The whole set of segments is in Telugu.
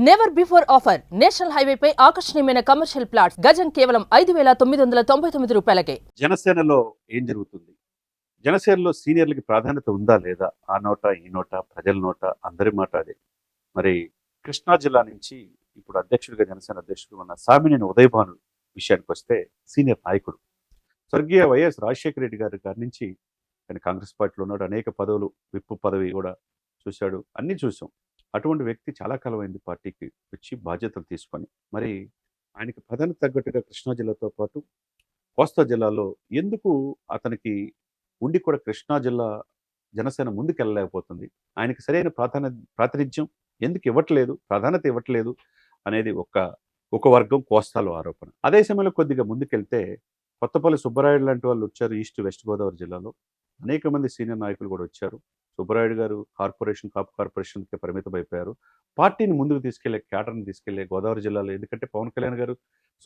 నెవర్ బిఫోర్ ఆఫర్ నేషనల్ హైవేపై ఆకర్షణీయమైన కమర్షియల్ ప్లాట్స్ గజం కేవలం 5,999 రూపాయలకే. జనసేనలో ఏం జరుగుతుంది? జనసేనలో సీనియర్లకి ప్రాధాన్యత ఉందా లేదా? ఆ నోట ఈ నోట ప్రజల నోట అందరి మాట అదే. మరి కృష్ణా జిల్లా నుంచి ఇప్పుడు అధ్యక్షుడిగా జనసేన అధ్యక్షుడు ఉన్న సామినేని ఉదయభాను విషయానికి వస్తే సీనియర్ నాయకుడు స్వర్గీయ వైఎస్ రాజశేఖర రెడ్డి గారి నుంచి ఆయన కాంగ్రెస్ పార్టీలో ఉన్నాడు. అనేక పదవులు, విప్పు పదవి కూడా చూశాడు, అన్నీ చూసాం. అటువంటి వ్యక్తి చాలా కాలం అయింది పార్టీకి వచ్చి బాధ్యతలు తీసుకొని. మరి ఆయనకి పదానికి తగ్గట్టుగా కృష్ణా జిల్లాతో పాటు కోస్తా జిల్లాలో ఎందుకు అతనికి ఉండి కూడా కృష్ణా జిల్లా జనసేన ముందుకెళ్ళలేకపోతుంది, ఆయనకి సరైన ప్రాతినిధ్యం ఎందుకు ఇవ్వట్లేదు, ప్రాధాన్యత ఇవ్వట్లేదు అనేది ఒక వర్గం కోస్తాలో ఆరోపణ. అదే సమయంలో కొద్దిగా ముందుకెళ్తే కొత్తపల్లి సుబ్బరాయుడు లాంటి వాళ్ళు వచ్చారు. ఈస్ట్ వెస్ట్ గోదావరి జిల్లాలో అనేక మంది సీనియర్ నాయకులు కూడా వచ్చారు. సుబ్బరాయుడు గారు కాపు కార్పొరేషన్కి పరిమితం అయిపోయారు. పార్టీని ముందుకు తీసుకెళ్లే, క్యాడర్ని తీసుకెళ్లే గోదావరి జిల్లాలో, ఎందుకంటే పవన్ కళ్యాణ్ గారు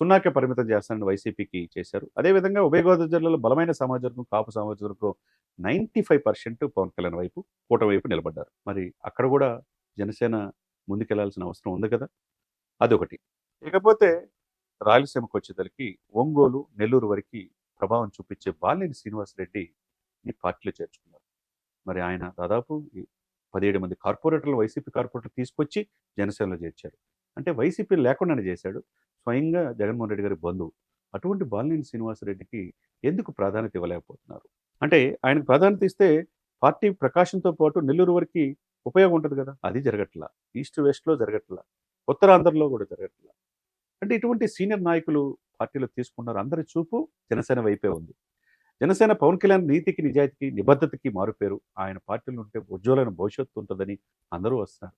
సున్నాకే పరిమితం చేస్తానని వైసీపీకి చేశారు. అదేవిధంగా ఉభయ గోదావరి జిల్లాలో బలమైన సామాజిక కాపు సామాజిక 95% పవన్ కళ్యాణ్ వైపు, కూటమి వైపు నిలబడ్డారు. మరి అక్కడ కూడా జనసేన ముందుకెళ్లాల్సిన అవసరం ఉంది కదా, అదొకటి. ఇకపోతే రాయలసీమకు వచ్చేసరికి ఒంగోలు, నెల్లూరు వరకు ప్రభావం చూపించే బాలినేని శ్రీనివాసరెడ్డి ఈ పార్టీలో చేర్చుకున్నారు. మరి ఆయన దాదాపు 17 మంది కార్పొరేటర్లు, వైసీపీ కార్పొరేటర్లు తీసుకొచ్చి జనసేనలో చేర్చారు. అంటే వైసీపీ లేకుండానే చేశాడు. స్వయంగా జగన్మోహన్ రెడ్డి గారి బంధువు. అటువంటి బాలినేని శ్రీనివాసరెడ్డికి ఎందుకు ప్రాధాన్యత ఇవ్వలేకపోతున్నారు? అంటే ఆయనకు ప్రాధాన్యత ఇస్తే పార్టీ ప్రకాశంతో పాటు నెల్లూరు వరకు ఉపయోగం ఉంటుంది కదా, అది జరగట్లా. ఈస్ట్ వెస్ట్లో జరగట్లా, ఉత్తరాంధ్రలో కూడా జరగట్లా. అంటే ఇటువంటి సీనియర్ నాయకులు పార్టీలో తీసుకున్నారు. అందరి చూపు జనసేన వైపే ఉంది. జనసేన పవన్ కళ్యాణ్ నీతికి, నిజాయితీకి, నిబద్ధతకి మారుపేరు. ఆయన పార్టీలో ఉంటే ఉజ్వలమైన భవిష్యత్తు ఉంటుందని అందరూ వస్తున్నారు.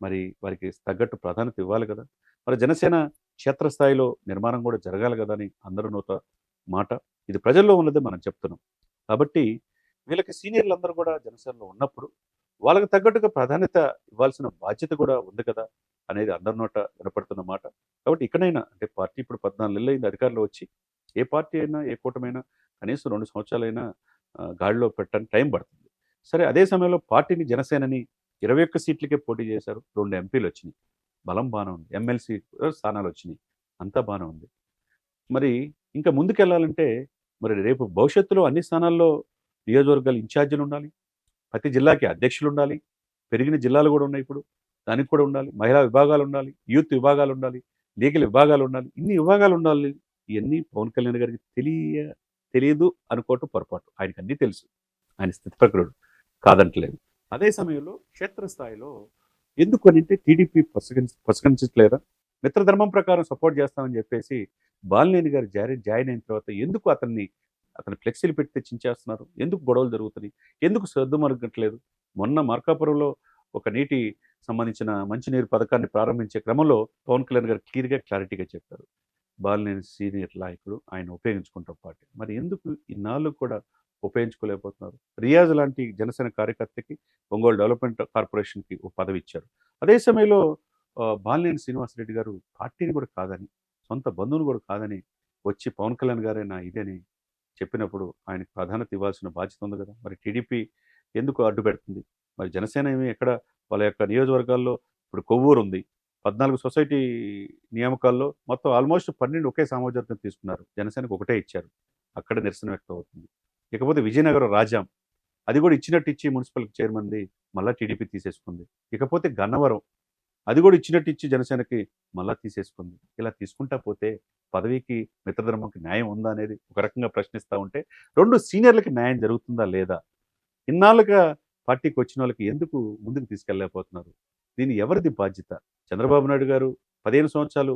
మరి వారికి తగ్గట్టు ప్రాధాన్యత ఇవ్వాలి కదా. మరి జనసేన క్షేత్రస్థాయిలో నిర్మాణం కూడా జరగాలి కదా అని అందరూ నోట మాట. ఇది ప్రజల్లో ఉన్నదే మనం చెప్తున్నాం. కాబట్టి వీళ్ళకి సీనియర్లు అందరూ కూడా జనసేనలో ఉన్నప్పుడు వాళ్ళకి తగ్గట్టుగా ప్రాధాన్యత ఇవ్వాల్సిన బాధ్యత కూడా ఉంది కదా అనేది అందరి నోట వినపడుతున్న మాట. కాబట్టి ఇక్కడైనా, అంటే పార్టీ ఇప్పుడు 14 నెలలు అయింది అధికారంలో వచ్చి, ఏ పార్టీ అయినా ఏ కూటమైనా కనీసం 2 సంవత్సరాలైనా గాడిలో పెట్టడానికి టైం పడుతుంది. సరే, అదే సమయంలో పార్టీని, జనసేనని 21 సీట్లకే పోటీ చేశారు. 2 ఎంపీలు వచ్చినాయి, బలం బాగానే ఉంది. ఎమ్మెల్సీ స్థానాలు వచ్చినాయి, అంతా బాగానే ఉంది. మరి ఇంకా ముందుకెళ్ళాలంటే మరి రేపు భవిష్యత్తులో అన్ని స్థానాల్లో నియోజకవర్గాలు ఇన్ఛార్జీలు ఉండాలి, ప్రతి జిల్లాకి అధ్యక్షులు ఉండాలి, పెరిగిన జిల్లాలు కూడా ఉన్నాయి ఇప్పుడు, దానికి కూడా ఉండాలి. మహిళా విభాగాలు ఉండాలి, యూత్ విభాగాలు ఉండాలి, లీగల్ విభాగాలు ఉండాలి, ఇన్ని విభాగాలు ఉండాలి. ఇవన్నీ పవన్ కళ్యాణ్ గారికి తెలియదు అనుకోవటం పొరపాటు. ఆయనకు అన్నీ తెలుసు, ఆయన స్థితిప్రజ్ఞుడు, కాదంటలేదు. అదే సమయంలో క్షేత్రస్థాయిలో ఎందుకు అని అంటే టీడీపీ పురస్కరించట్లేదా? మిత్రధర్మం ప్రకారం సపోర్ట్ చేస్తామని చెప్పేసి బాలినేని గారు జాయిన్ అయిన తర్వాత ఎందుకు అతని ఫ్లెక్సీలు పెట్టి తెచ్చించేస్తున్నారు? ఎందుకు గొడవలు జరుగుతున్నాయి? ఎందుకు శ్రద్ధ మరగట్లేదు? మొన్న మార్కాపురంలో ఒక నీటి సంబంధించిన మంచినీరు పథకాన్ని ప్రారంభించే క్రమంలో పవన్ కళ్యాణ్ గారు క్లారిటీగా చెప్పారు, బాలినేని సీనియర్ నాయకుడు, ఆయన ఉపయోగించుకుంటాం పార్టీ. మరి ఎందుకు ఇన్నాళ్ళు కూడా ఉపయోగించుకోలేకపోతున్నారు? రియాజ్ లాంటి జనసేన కార్యకర్తకి ఒంగోలు డెవలప్మెంట్ కార్పొరేషన్కి ఒక పదవి ఇచ్చారు. అదే సమయంలో బాలినేని శ్రీనివాసరెడ్డి గారు పార్టీని కూడా కాదని, సొంత బంధువుని కూడా కాదని వచ్చి పవన్ కళ్యాణ్ గారైనా ఇదేని చెప్పినప్పుడు ఆయనకు ప్రాధాన్యత ఇవ్వాల్సిన బాధ్యత ఉంది కదా. మరి టీడీపీ ఎందుకు అడ్డు పెడుతుంది? మరి జనసేన ఏమి ఎక్కడ వాళ్ళ యొక్క నియోజకవర్గాల్లో ఇప్పుడు కొవ్వూరు ఉంది, 14 సొసైటీ నియామకాల్లో మొత్తం ఆల్మోస్ట్ 12 ఒకే సామాజిక తీసుకున్నారు. జనసేనకు ఒకటే ఇచ్చారు, అక్కడ నిరసన వ్యక్తం అవుతుంది. ఇకపోతే విజయనగరం రాజాం, అది కూడా ఇచ్చినట్టు ఇచ్చి మున్సిపల్ చైర్మన్ది మళ్ళీ టీడీపీ తీసేసుకుంది. ఇకపోతే గన్నవరం, అది కూడా ఇచ్చినట్టు ఇచ్చి జనసేనకి మళ్ళా తీసేసుకుంది. ఇలా తీసుకుంటా పోతే పదవికి, మిత్రధర్మంకి న్యాయం ఉందా అనేది ఒక రకంగా ప్రశ్నిస్తూ ఉంటే, 2 సీనియర్లకి న్యాయం జరుగుతుందా లేదా? ఇన్నాళ్ళుగా పార్టీకి వచ్చిన వాళ్ళకి ఎందుకు ముందుకు తీసుకెళ్ళలేకపోతున్నారు? దీన్ని ఎవరిది బాధ్యత? చంద్రబాబు నాయుడు గారు 15 సంవత్సరాలు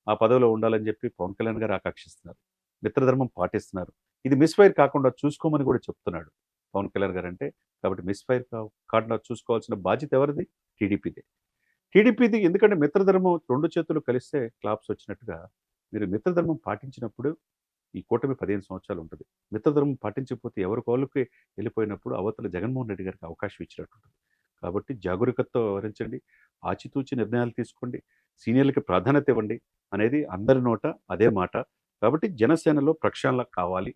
ఆ పదవిలో ఉండాలని చెప్పి పవన్ కళ్యాణ్ గారు ఆకాంక్షిస్తున్నారు, మిత్రధర్మం పాటిస్తున్నారు. ఇది మిస్ఫైర్ కాకుండా చూసుకోమని కూడా చెప్తున్నాడు పవన్ కళ్యాణ్ గారు. అంటే కాబట్టి మిస్ఫైర్ కాకుండా చూసుకోవాల్సిన బాధ్యత ఎవరిది? టీడీపీది. ఎందుకంటే మిత్రధర్మం 2 చేతులు కలిస్తే క్లాప్స్ వచ్చినట్టుగా మీరు మిత్రధర్మం పాటించినప్పుడు ఈ కూటమి 15 సంవత్సరాలు ఉంటుంది. మిత్రధర్మం పాటించకపోతే ఎవరి కోళ్ళకి వెళ్ళిపోయినప్పుడు అవతల జగన్మోహన్ రెడ్డి గారికి అవకాశం ఇచ్చినట్టు ఉంటుంది. కాబట్టి జాగరూకతతో వ్యవహరించండి, ఆచితూచి నిర్ణయాలు తీసుకోండి, సీనియర్లకి ప్రాధాన్యత ఇవ్వండి అనేది అందరి నోట అదే మాట. కాబట్టి జనసేనలో ప్రక్షాళన కావాలి,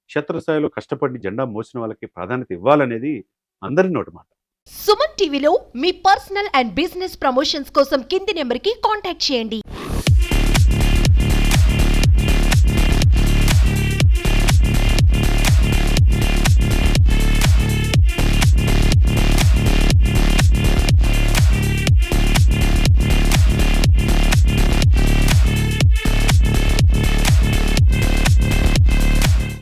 క్షేత్రస్థాయిలో కష్టపడి జెండా మోసిన వాళ్ళకి ప్రాధాన్యత ఇవ్వాలనేది అందరి నోటి మాట. సుమన్ టీవీలో మీ పర్సనల్ అండ్ బిజినెస్ ప్రమోషన్స్ కోసం కింది నెంబర్కి కాంటాక్ట్ చేయండి.